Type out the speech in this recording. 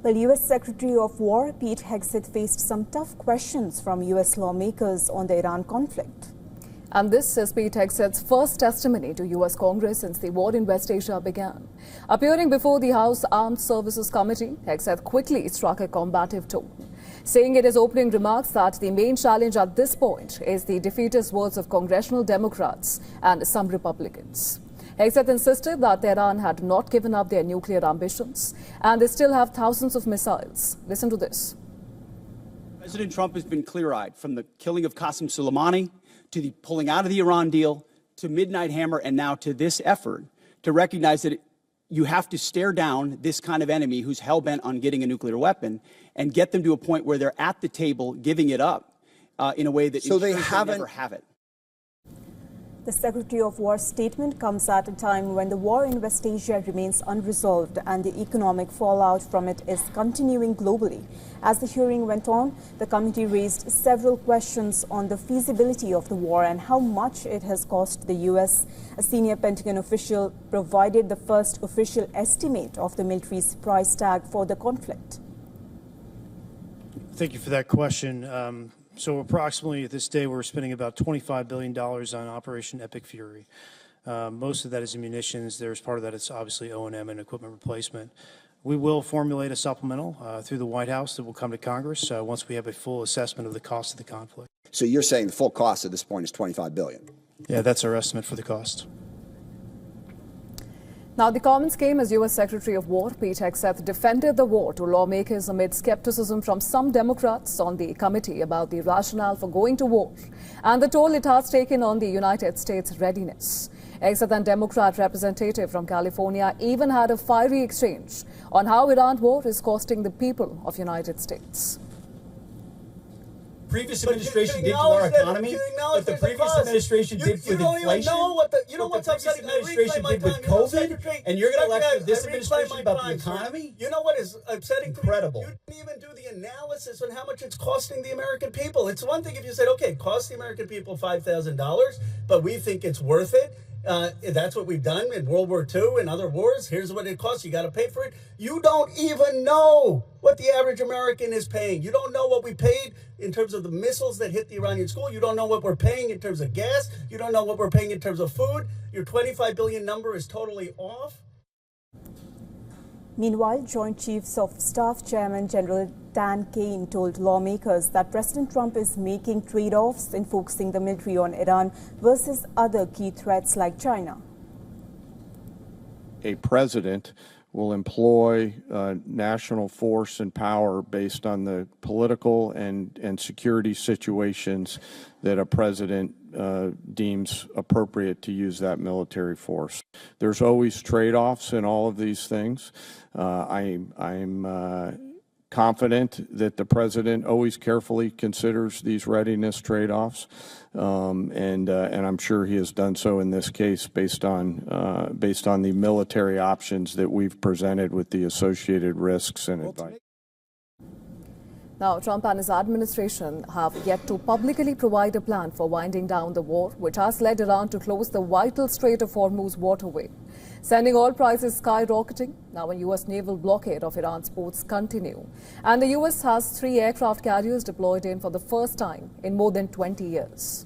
Well, U.S. Secretary of War Pete Hegseth faced some tough questions from U.S. lawmakers on the Iran conflict. And this is Pete Hegseth's first testimony to U.S. Congress since the war in West Asia began. Appearing before the House Armed Services Committee, Hegseth quickly struck a combative tone, saying in his opening remarks that the main challenge at this point is the defeatist words of congressional Democrats and some Republicans. Hegseth insisted that Tehran had not given up their nuclear ambitions and they still have thousands of missiles. Listen to this. President Trump has been clear-eyed, from the killing of Qasem Soleimani to the pulling out of the Iran deal to Midnight Hammer and now to this effort to recognize that you have to stare down this kind of enemy who's hell-bent on getting a nuclear weapon and get them to a point where they're at the table giving it up in a way that so they never have it. The Secretary of War's statement comes at a time when the war in West Asia remains unresolved and the economic fallout from it is continuing globally. As the hearing went on, the committee raised several questions on the feasibility of the war and how much it has cost the U.S. A senior Pentagon official provided the first official estimate of the military's price tag for the conflict. Thank you for that question. So approximately at this day, we're spending about $25 billion on Operation Epic Fury. Most of that is munitions. There's part of that is obviously O&M and equipment replacement. We will formulate a supplemental through the White House that will come to Congress once we have a full assessment of the cost of the conflict. So you're saying the full cost at this point is $25 billion? Yeah, that's our estimate for the cost. Now, the comments came as U.S. Secretary of War Pete Hegseth defended the war to lawmakers amid skepticism from some Democrats on the committee about the rationale for going to war and the toll it has taken on the United States' readiness. Hegseth and Democrat representative from California even had a fiery exchange on how Iran war is costing the people of United States. Previous administration did to our economy, what the previous administration did with inflation, what the previous administration did with COVID, and you're going to lecture this administration about the economy? You know what is upsetting? Incredible. You didn't even do the analysis on how much it's costing the American people. It's one thing if you said, okay, it costs the American people $5,000, but we think it's worth it. That's what we've done in World War II and other wars. Here's what it costs. You got to pay for it. You don't even know what the average American is paying. You don't know what we paid in terms of the missiles that hit the Iranian school. You don't know what we're paying in terms of gas. You don't know what we're paying in terms of food. Your 25 billion number is totally off. Meanwhile, Joint Chiefs of Staff Chairman General Dan Kane told lawmakers that President Trump is making trade-offs in focusing the military on Iran versus other key threats like China. A president will employ national force and power based on the political and security situations that a president deems appropriate to use that military force. There's always trade-offs in all of these things. I'm confident that the president always carefully considers these readiness trade-offs, and I'm sure he has done so in this case based on the military options that we've presented with the associated risks and advice. Now, Trump and his administration have yet to publicly provide a plan for winding down the war, which has led Iran to close the vital Strait of Hormuz waterway, sending oil prices skyrocketing. Now, a U.S. naval blockade of Iran's ports continue, and the U.S. has 3 aircraft carriers deployed in for the first time in more than 20 years.